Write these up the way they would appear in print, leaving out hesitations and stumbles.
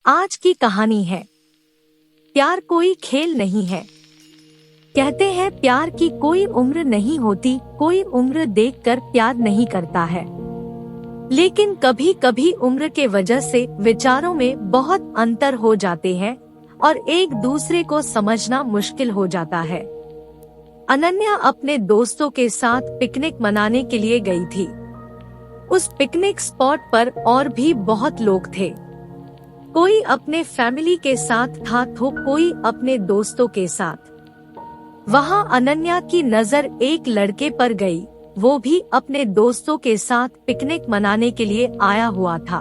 आज की कहानी है प्यार कोई खेल नहीं है। कहते हैं प्यार की कोई उम्र नहीं होती, कोई उम्र देखकर प्यार नहीं करता है। लेकिन कभी कभी उम्र के वजह से विचारों में बहुत अंतर हो जाते हैं और एक दूसरे को समझना मुश्किल हो जाता है। अनन्या अपने दोस्तों के साथ पिकनिक मनाने के लिए गई थी। उस पिकनिक स्पॉट पर और भी बहुत लोग थे। कोई अपने फैमिली के साथ था तो कोई अपने दोस्तों के साथ। वहाँ अनन्या की नजर एक लड़के पर गई, वो भी अपने दोस्तों के साथ पिकनिक मनाने के लिए आया हुआ था।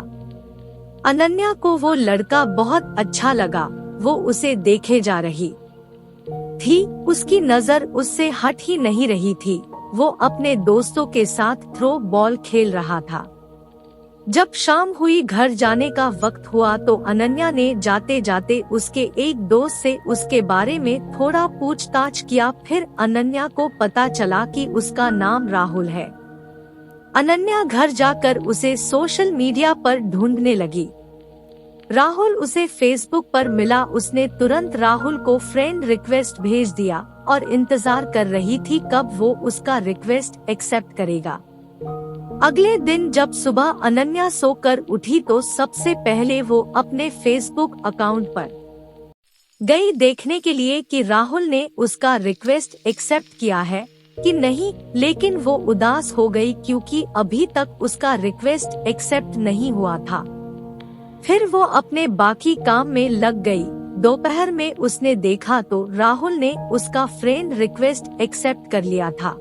अनन्या को वो लड़का बहुत अच्छा लगा, वो उसे देखे जा रही थी। उसकी नजर उससे हट ही नहीं रही थी। वो अपने दोस्तों के साथ थ्रो बॉल खेल रहा था। जब शाम हुई, घर जाने का वक्त हुआ तो अनन्या ने जाते जाते उसके एक दोस्त से उसके बारे में थोड़ा पूछताछ किया। फिर अनन्या को पता चला कि उसका नाम राहुल है। अनन्या घर जाकर उसे सोशल मीडिया पर ढूंढने लगी। राहुल उसे फेसबुक पर मिला। उसने तुरंत राहुल को फ्रेंड रिक्वेस्ट भेज दिया और इंतजार कर रही थी कब वो उसका रिक्वेस्ट एक्सेप्ट करेगा। अगले दिन जब सुबह अनन्या सोकर उठी तो सबसे पहले वो अपने फेसबुक अकाउंट पर गई देखने के लिए कि राहुल ने उसका रिक्वेस्ट एक्सेप्ट किया है कि नहीं, लेकिन वो उदास हो गई क्योंकि अभी तक उसका रिक्वेस्ट एक्सेप्ट नहीं हुआ था। फिर वो अपने बाकी काम में लग गई। दोपहर में उसने देखा तो राहुल ने उसका फ्रेंड रिक्वेस्ट एक्सेप्ट कर लिया था।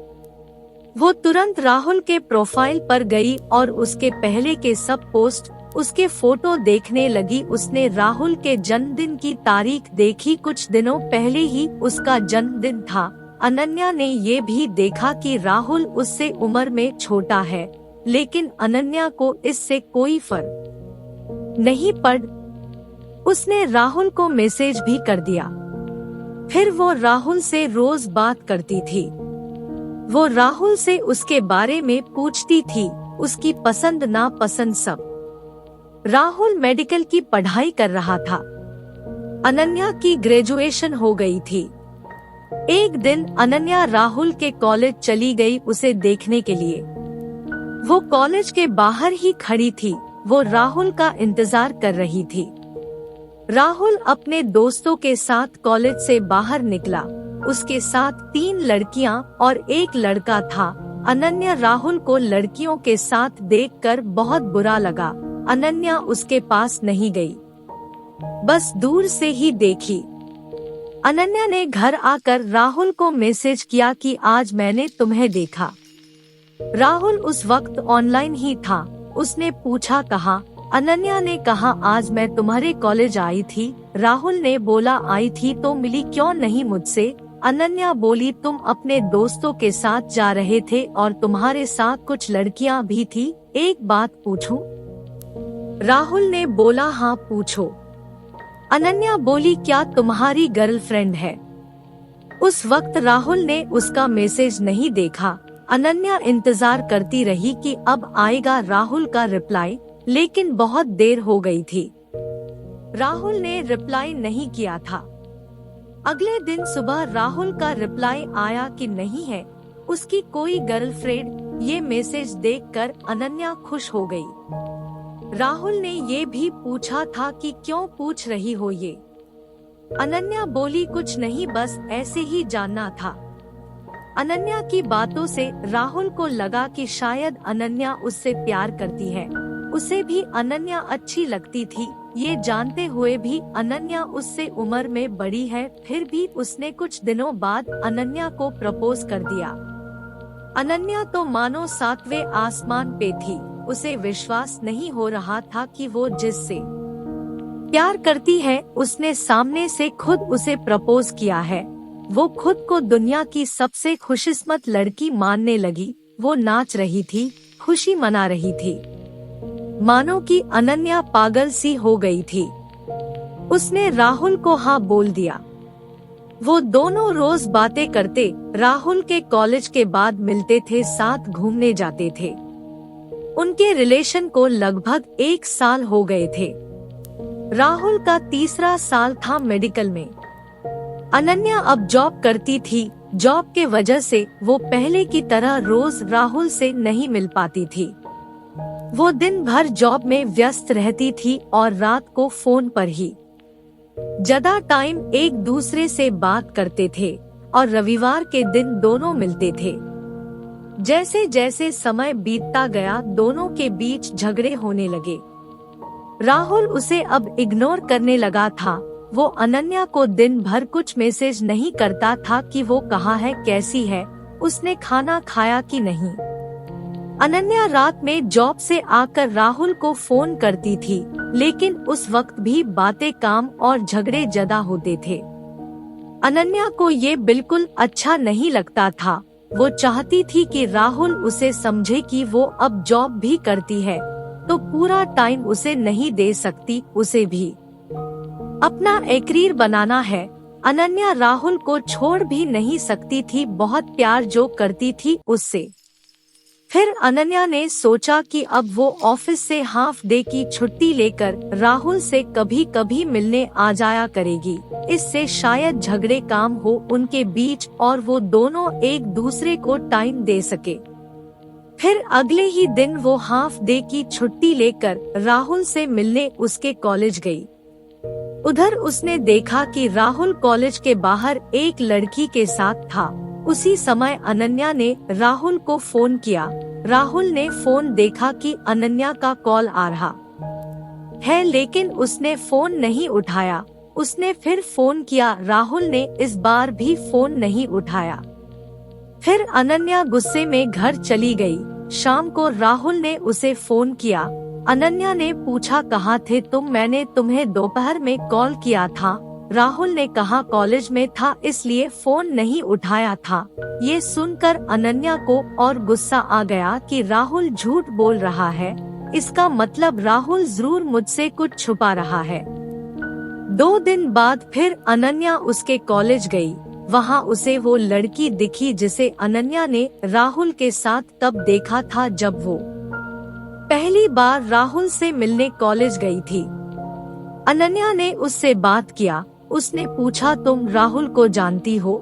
वो तुरंत राहुल के प्रोफाइल पर गई और उसके पहले के सब पोस्ट, उसके फोटो देखने लगी। उसने राहुल के जन्मदिन की तारीख देखी। कुछ दिनों पहले ही उसका जन्मदिन था। अनन्या ने ये भी देखा कि राहुल उससे उम्र में छोटा है, लेकिन अनन्या को इससे कोई फर्क नहीं पड़। उसने राहुल को मैसेज भी कर दिया। फिर वो राहुल से रोज बात करती थी। वो राहुल से उसके बारे में पूछती थी, उसकी पसंद नापसंद सब। राहुल मेडिकल की पढ़ाई कर रहा था। अनन्या की ग्रेजुएशन हो गई थी। एक दिन अनन्या राहुल के कॉलेज चली गई उसे देखने के लिए। वो कॉलेज के बाहर ही खड़ी थी। वो राहुल का इंतजार कर रही थी। राहुल अपने दोस्तों के साथ कॉलेज से बाहर निकला। उसके साथ 3 लड़कियां और एक लड़का था। अनन्या राहुल को लड़कियों के साथ देखकर बहुत बुरा लगा। अनन्या उसके पास नहीं गई, बस दूर से ही देखी। अनन्या ने घर आकर राहुल को मैसेज किया कि आज मैंने तुम्हें देखा। राहुल उस वक्त ऑनलाइन ही था। उसने पूछा कहाँ? अनन्या ने कहा आज मैं तुम्हारे कॉलेज आई थी। राहुल ने बोला आई थी तो मिली क्यों नहीं मुझसे? अनन्या बोली तुम अपने दोस्तों के साथ जा रहे थे और तुम्हारे साथ कुछ लड़कियां भी थी। एक बात पूछूं? राहुल ने बोला हाँ पूछो। अनन्या बोली क्या तुम्हारी गर्लफ्रेंड है? उस वक्त राहुल ने उसका मैसेज नहीं देखा। अनन्या इंतजार करती रही कि अब आएगा राहुल का रिप्लाई, लेकिन बहुत देर हो गई थी। राहुल ने रिप्लाई नहीं किया था। अगले दिन सुबह राहुल का रिप्लाई आया कि नहीं है उसकी कोई गर्लफ्रेंड। ये मैसेज देखकर अनन्या खुश हो गई। राहुल ने ये भी पूछा था कि क्यों पूछ रही हो ये? अनन्या बोली कुछ नहीं, बस ऐसे ही जानना था। अनन्या की बातों से राहुल को लगा कि शायद अनन्या उससे प्यार करती है। उसे भी अनन्या अच्छी लगती थी। ये जानते हुए भी अनन्या उससे उम्र में बड़ी है, फिर भी उसने कुछ दिनों बाद अनन्या को प्रपोज कर दिया। अनन्या तो मानो 7वें आसमान पे थी। उसे विश्वास नहीं हो रहा था कि वो जिससे प्यार करती है उसने सामने से खुद उसे प्रपोज किया है। वो खुद को दुनिया की सबसे खुशकिस्मत लड़की मानने लगी। वो नाच रही थी, खुशी मना रही थी, मानो कि अनन्या पागल सी हो गई थी। उसने राहुल को हाँ बोल दिया। वो दोनों रोज बातें करते, राहुल के कॉलेज के बाद मिलते थे, साथ घूमने जाते थे। उनके रिलेशन को लगभग 1 साल हो गए थे। राहुल का तीसरा साल था मेडिकल में। अनन्या अब जॉब करती थी। जॉब के वजह से वो पहले की तरह रोज राहुल से नहीं मिल पाती थी। वो दिन भर जॉब में व्यस्त रहती थी और रात को फोन पर ही ज्यादा टाइम एक दूसरे से बात करते थे और रविवार के दिन दोनों मिलते थे। जैसे जैसे समय बीतता गया दोनों के बीच झगड़े होने लगे। राहुल उसे अब इग्नोर करने लगा था। वो अनन्या को दिन भर कुछ मैसेज नहीं करता था कि वो कहाँ है, कैसी है, उसने खाना खाया कि नहीं। अनन्या रात में जॉब से आकर राहुल को फोन करती थी, लेकिन उस वक्त भी बातें काम और झगड़े ज्यादा होते थे। अनन्या को ये बिल्कुल अच्छा नहीं लगता था। वो चाहती थी कि राहुल उसे समझे कि वो अब जॉब भी करती है तो पूरा टाइम उसे नहीं दे सकती, उसे भी अपना करियर बनाना है। अनन्या राहुल को छोड़ भी नहीं सकती थी, बहुत प्यार जो करती थी उससे। फिर अनन्या ने सोचा कि अब वो ऑफिस से हाफ डे की छुट्टी लेकर राहुल से कभी कभी मिलने आ जाया करेगी। इससे शायद झगड़े काम हो उनके बीच और वो दोनों एक दूसरे को टाइम दे सके। फिर अगले ही दिन वो हाफ डे की छुट्टी लेकर राहुल से मिलने उसके कॉलेज गई। उधर उसने देखा कि राहुल कॉलेज के बाहर एक लड़की के साथ था। उसी समय अनन्या ने राहुल को फोन किया। राहुल ने फोन देखा कि अनन्या का कॉल आ रहा है, लेकिन उसने फोन नहीं उठाया। उसने फिर फोन किया, राहुल ने इस बार भी फोन नहीं उठाया। फिर अनन्या गुस्से में घर चली गई। शाम को राहुल ने उसे फोन किया। अनन्या ने पूछा, कहाँ थे तुम, मैंने तुम्हें दोपहर में कॉल किया था। राहुल ने कहा कॉलेज में था इसलिए फोन नहीं उठाया था। ये सुनकर अनन्या को और गुस्सा आ गया कि राहुल झूठ बोल रहा है। इसका मतलब राहुल जरूर मुझसे कुछ छुपा रहा है। 2 दिन बाद फिर अनन्या उसके कॉलेज गई। वहाँ उसे वो लड़की दिखी जिसे अनन्या ने राहुल के साथ तब देखा था जब वो पहली बार राहुल से मिलने कॉलेज गई थी। अनन्या ने उससे बात किया। उसने पूछा, तुम राहुल को जानती हो?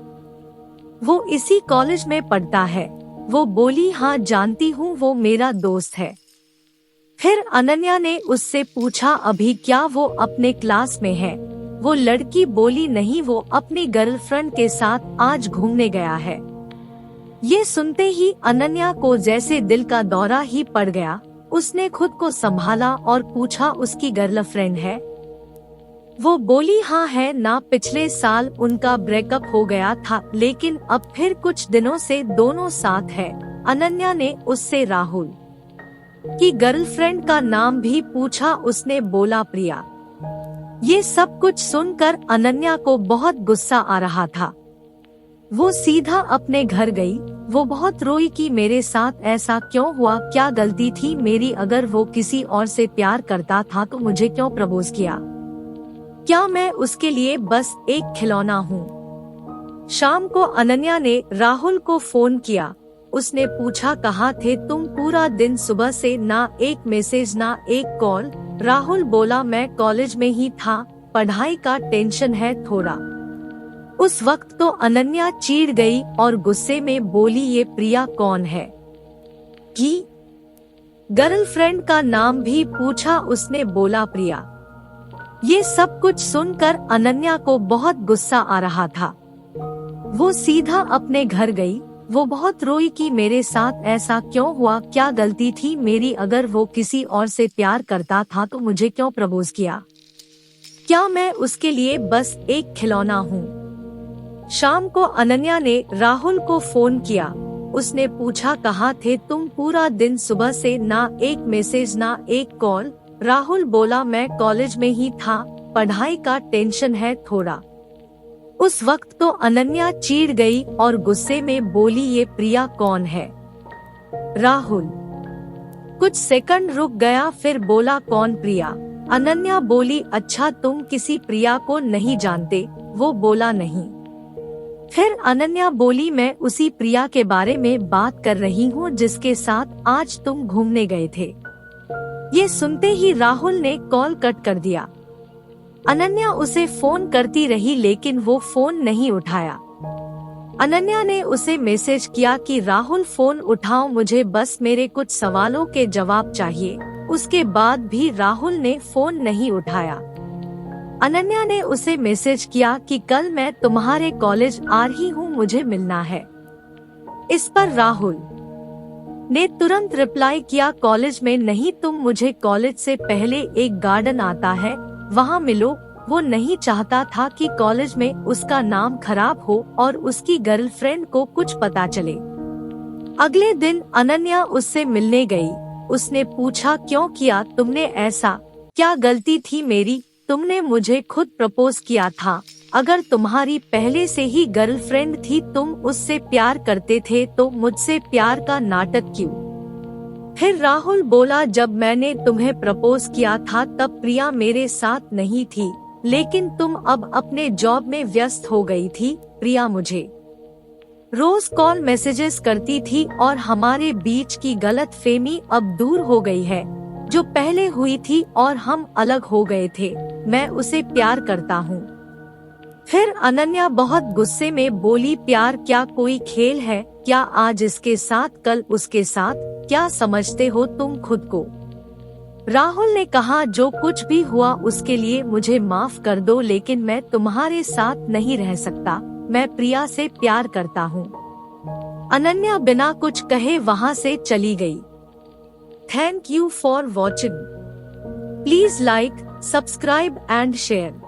वो इसी कॉलेज में पढ़ता है। वो बोली, हाँ जानती हूँ, वो मेरा दोस्त है। फिर अनन्या ने उससे पूछा, अभी क्या वो अपने क्लास में है? वो लड़की बोली, नहीं, वो अपनी गर्लफ्रेंड के साथ आज घूमने गया है। ये सुनते ही अनन्या को जैसे दिल का दौरा ही पड़ गया। उसने खुद को संभाला और पूछा, उसकी गर्लफ्रेंड है? वो बोली, हाँ है ना, पिछले साल उनका ब्रेकअप हो गया था, लेकिन अब फिर कुछ दिनों से दोनों साथ है। अनन्या ने उससे राहुल की गर्लफ्रेंड का नाम भी पूछा। उसने बोला, प्रिया। ये सब कुछ सुनकर अनन्या को बहुत गुस्सा आ रहा था। वो सीधा अपने घर गई। वो बहुत रोई कि मेरे साथ ऐसा क्यों हुआ, क्या गलती थी मेरी? अगर वो किसी और से प्यार करता था तो मुझे क्यों प्रपोज किया? क्या मैं उसके लिए बस एक खिलौना हूँ? शाम को अनन्या ने राहुल को फोन किया। उसने पूछा, कहाँ थे तुम पूरा दिन? सुबह से ना एक मैसेज ना एक कॉल। राहुल बोला, मैं कॉलेज में ही था, पढ़ाई का टेंशन है थोड़ा। उस वक्त तो अनन्या चिढ़ गई और गुस्से में बोली, ये प्रिया कौन है? कि गर्लफ्रेंड का नाम भी पूछा। उसने बोला, प्रिया। ये सब कुछ सुनकर अनन्या को बहुत गुस्सा आ रहा था। वो सीधा अपने घर गई। वो बहुत रोई कि मेरे साथ ऐसा क्यों हुआ, क्या गलती थी मेरी? अगर वो किसी और से प्यार करता था तो मुझे क्यों प्रपोज किया? क्या मैं उसके लिए बस एक खिलौना हूँ? शाम को अनन्या ने राहुल को फोन किया। उसने पूछा, कहाँ थे तुम पूरा दिन? सुबह से ना एक मैसेज ना एक कॉल। राहुल बोला, मैं कॉलेज में ही था, पढ़ाई का टेंशन है थोड़ा। उस वक्त तो अनन्या चिढ़ गई और गुस्से में बोली, ये प्रिया कौन है? राहुल कुछ सेकंड रुक गया, फिर बोला, कौन प्रिया? अनन्या बोली, अच्छा तुम किसी प्रिया को नहीं जानते? वो बोला, नहीं। फिर अनन्या बोली, मैं उसी प्रिया के बारे में बात कर रही हूँ जिसके साथ आज तुम घूमने गए थे। ये सुनते ही राहुल ने कॉल कट कर दिया। अनन्या उसे फोन करती रही लेकिन वो फोन नहीं उठाया। अनन्या ने उसे मैसेज किया कि राहुल फोन उठाओ, मुझे बस मेरे कुछ सवालों के जवाब चाहिए। उसके बाद भी राहुल ने फोन नहीं उठाया। अनन्या ने उसे मैसेज किया कि कल मैं तुम्हारे कॉलेज आ रही हूँ, मुझे मिलना है। इस पर राहुल ने तुरंत रिप्लाई किया, कॉलेज में नहीं, तुम मुझे कॉलेज से पहले एक गार्डन आता है वहाँ मिलो। वो नहीं चाहता था कि कॉलेज में उसका नाम खराब हो और उसकी गर्लफ्रेंड को कुछ पता चले। अगले दिन अनन्या उससे मिलने गई। उसने पूछा, क्यों किया तुमने ऐसा, क्या गलती थी मेरी? तुमने मुझे खुद प्रपोज किया था। अगर तुम्हारी पहले से ही गर्लफ्रेंड थी, तुम उससे प्यार करते थे, तो मुझसे प्यार का नाटक क्यों? फिर राहुल बोला, जब मैंने तुम्हें प्रपोज किया था तब प्रिया मेरे साथ नहीं थी, लेकिन तुम अब अपने जॉब में व्यस्त हो गई थी। प्रिया मुझे रोज कॉल मैसेजेस करती थी और हमारे बीच की गलतफहमी अब दूर हो गई है, जो पहले हुई थी और हम अलग हो गए थे। मैं उसे प्यार करता हूँ। फिर अनन्या बहुत गुस्से में बोली, प्यार क्या कोई खेल है क्या? आज इसके साथ कल उसके साथ, क्या समझते हो तुम खुद को? राहुल ने कहा, जो कुछ भी हुआ उसके लिए मुझे माफ कर दो, लेकिन मैं तुम्हारे साथ नहीं रह सकता। मैं प्रिया से प्यार करता हूँ। अनन्या बिना कुछ कहे वहाँ से चली गई। Thank you for watching. Please like, subscribe and share.